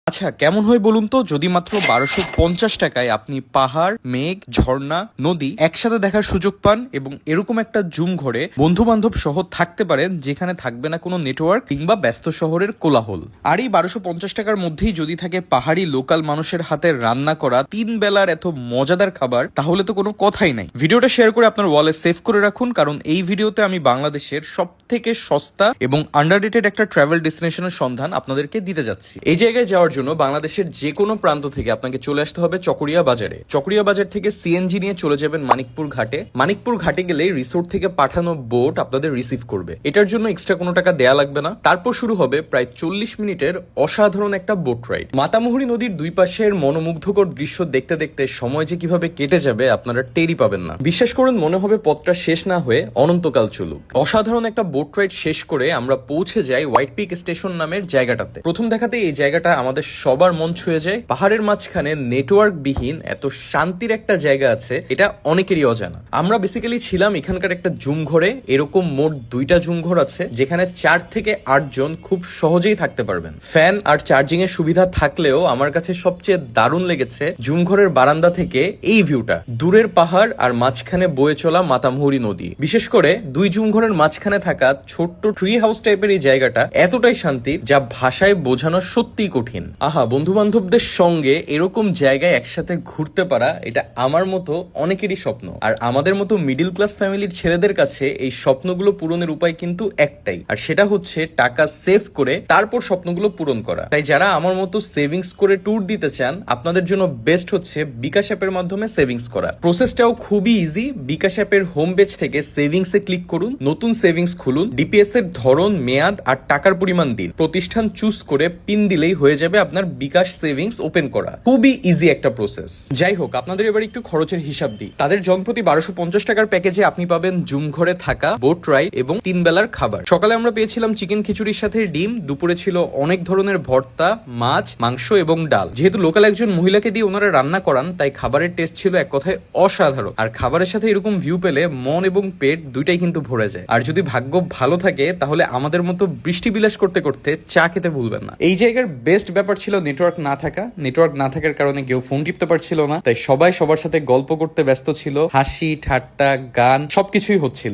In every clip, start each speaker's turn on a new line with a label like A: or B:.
A: আচ্ছা, কেমন হয় বলুন তো যদি মাত্র 1250 টাকায় আপনি পাহাড়, মেঘ, ঝর্ণা, নদী একসাথে দেখার সুযোগ পান এবং এরকম একটা জুম ঘরে বন্ধু বান্ধব সহ থাকতে পারেন যেখানে থাকবে না কোনো নেটওয়ার্ক কিংবা ব্যস্ত শহরের কোলাহল। আর এই 1250 টাকার মধ্যেই যদি থাকে পাহাড়ি লোকাল মানুষের হাতে রান্না করা 3 বেলার এত মজাদার খাবার, তাহলে তো কোনো কথাই নাই। ভিডিওটা শেয়ার করে আপনার ওয়ালে সেভ করে রাখুন, কারণ এই ভিডিওতে আমি বাংলাদেশের সব থেকে সস্তা এবং আন্ডাররেটেড একটা ট্রাভেল ডেস্টিনেশনের সন্ধান আপনাদেরকে দিতে যাচ্ছি। এই জায়গায় যাওয়ার জন্য বাংলাদেশের যে কোনো প্রান্ত থেকে আপনাকে চলে আসতে হবে চকরিয়া বাজারে। চকরিয়া বাজার থেকে সিএনজি নিয়ে চলে যাবেন মানিকপুর ঘাটে। মানিকপুর ঘাটে গেলে রিসোর্ট থেকে পাঠানো বোট আপনাদের রিসিভ করবে। এটার জন্য এক্সট্রা কোনো টাকা দেয়া লাগবে না। তারপর শুরু হবে প্রায় 40 মিনিটের অসাধারণ একটা বোট রাইড। মাতামুহুরী নদীর দুই পাশের মনোমুগ্ধকর দৃশ্য দেখতে দেখতে সময় যে কিভাবে কেটে যাবে আপনারা টেরই পাবেন না। বিশ্বাস করুন, মনে হবে পথটা শেষ না হয়ে অনন্তকাল চলুক। অসাধারণ একটা বোট রাইড শেষ করে আমরা পৌঁছে যাই হোয়াইট পিক স্টেশন নামের জায়গাটাতে। প্রথম দেখাতে এই জায়গাটা আমাদের সবার মন ছুঁয়ে যায়। পাহাড়ের মাঝখানে নেটওয়ার্ক বিহীন এত শান্তির একটা জায়গা আছে, এটা অনেকেরই অজানা। আমরা বেসিক্যালি ছিলাম এখানকার একটা জুম ঘরে। এরকম মোট 2টা জুম ঘর আছে যেখানে 4 থেকে 8 জন খুব সহজেই থাকতে পারবেন। ফ্যান আর চার্জিং এর সুবিধা থাকলেও আমার কাছে সবচেয়ে দারুণ লেগেছে জুম ঘরের বারান্দা থেকে এই ভিউটা। দূরের পাহাড় আর মাঝখানে বয়ে চলা মাতামুহুরী নদী। বিশেষ করে 2 জুম ঘরের মাঝখানে থাকা ছোট্ট ট্রি হাউস টাইপের এই জায়গাটা এতটাই শান্তির যা ভাষায় বোঝানো সত্যিই কঠিন। আহা, বন্ধু বান্ধবদের সঙ্গে এরকম জায়গায় একসাথে ঘুরতে পারা, এটা আমার মতো অনেকেরই স্বপ্ন। আর আমাদের মতো মিডিল ক্লাস ফ্যামিলির ছেলেদের কাছে এই স্বপ্নগুলো পূরণের উপায় কিন্তু একটাই, আর সেটা হচ্ছে টাকা সেভ করে তারপর স্বপ্নগুলো পূরণ করা। তাই যারা আমার মতো সেভিংস করে ট্যুর দিতে চান, আপনাদের জন্য বেস্ট হচ্ছে বিকাশ অ্যাপের মাধ্যমে সেভিংস করা। প্রসেসটাও খুবই ইজি। বিকাশ অ্যাপের হোম পেজ থেকে সেভিংস এ ক্লিক করুন, নতুন সেভিংস খুলুন, ডিপিএস এর ধরন, মেয়াদ আর টাকার পরিমাণ দিন, প্রতিষ্ঠান চুজ করে পিন দিলেই হয়ে যাবে আপনার বিকাশ সেভিংস ওপেন করা। খুবই ইজি একটা প্রসেস। যাই হোক, আপনাদের এবার একটু খরচের হিসাব দিই। তাদের জনপ্রতি 1250 টাকার প্যাকেজে আপনি পাবেন জুম ঘরে থাকা, বোট রাইড এবং 3 বেলার খাবার। সকালে আমরা পেয়েছিলাম চিকেন খিচুড়ির সাথে ডিম, দুপুরে ছিল অনেক ধরনের ভর্তা, মাছ, মাংস এবং ডাল। যেহেতু লোকাল একজন মহিলাকে দিয়ে ওনারা রান্না করান, তাই খাবারের টেস্ট ছিল এক কথায় অসাধারণ। আর খাবারের সাথে এরকম ভিউ পেলে মন এবং পেট দুইটাই কিন্তু ভরে যায়। আর যদি ভাগ্য ভালো থাকে তাহলে আমাদের মতো বৃষ্টি বিলাস করতে করতে চা খেতে ভুলবেন না। এই জায়গার বেস্ট ব্যাপার ছিল নেটওয়ার্ক না থাকা। নেটওয়ার্ক না থাকার কারণে কেউ ফোন টিপতে পারছিল না, তাই সবাই সবার সাথে গল্প করতে ব্যস্ত ছিল। হাসি ঠাট্টা গান সবকিছুই হচ্ছিল।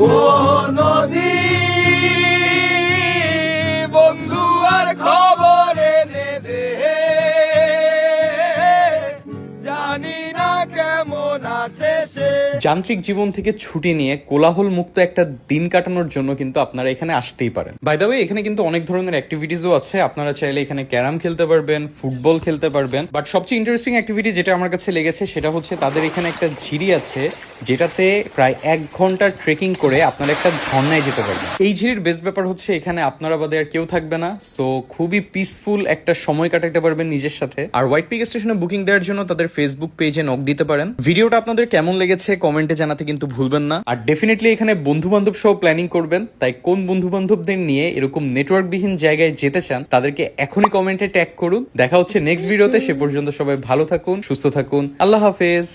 B: বন্ধু আর খবর এনে দে, জানি না কেমন আছে সে।
A: যান্ত্রিক জীবন থেকে ছুটি নিয়ে কোলাহল মুক্ত একটা দিন কাটানোর জন্য কিন্তু আপনারা এখানে আসতেই পারেন। বাই দ্য ওয়ে, এখানে কিন্তু অনেক ধরনের অ্যাক্টিভিটিসও আছে। আপনারা চাইলে এখানে ক্যারাম খেলতে পারবেন, ফুটবল খেলতে পারবেন। বাট সবচেয়ে ইন্টারেস্টিং অ্যাক্টিভিটি যেটা আমার কাছে লেগেছে সেটা হচ্ছে তাদের এখানে একটা ঝিরি আছে যেটাতে প্রায় 1 ঘন্টা ট্রেকিং করে আপনারা একটা ঝর্ণায় যেতে পারবেন। এই ঝিরির বেস্ট ব্যাপার হচ্ছে এখানে আপনারা বাদে আর কেউ থাকবে না, সো খুবই পিসফুল একটা সময় কাটাতে পারবেন নিজের সাথে। আর হোয়াইট পিক স্টেশনে বুকিং দেওয়ার জন্য তাদের ফেসবুক পেজে নক দিতে পারেন। ভিডিওটা আপনাদের কেমন লেগেছে কমেন্টে জানাতে কিন্তু ভুলবেন না। আর ডেফিনেটলি এখানে বন্ধু বান্ধব সহ প্ল্যানিং করবেন। তাই কোন বন্ধু বান্ধবদের নিয়ে এরকম নেটওয়ার্কবিহীন জায়গায় যেতে চান তাদেরকে এখনই কমেন্টে ট্যাগ করুন। দেখা হচ্ছে নেক্সট ভিডিওতে। সে পর্যন্ত সবাই ভালো থাকুন, সুস্থ থাকুন। আল্লাহ হাফেজ।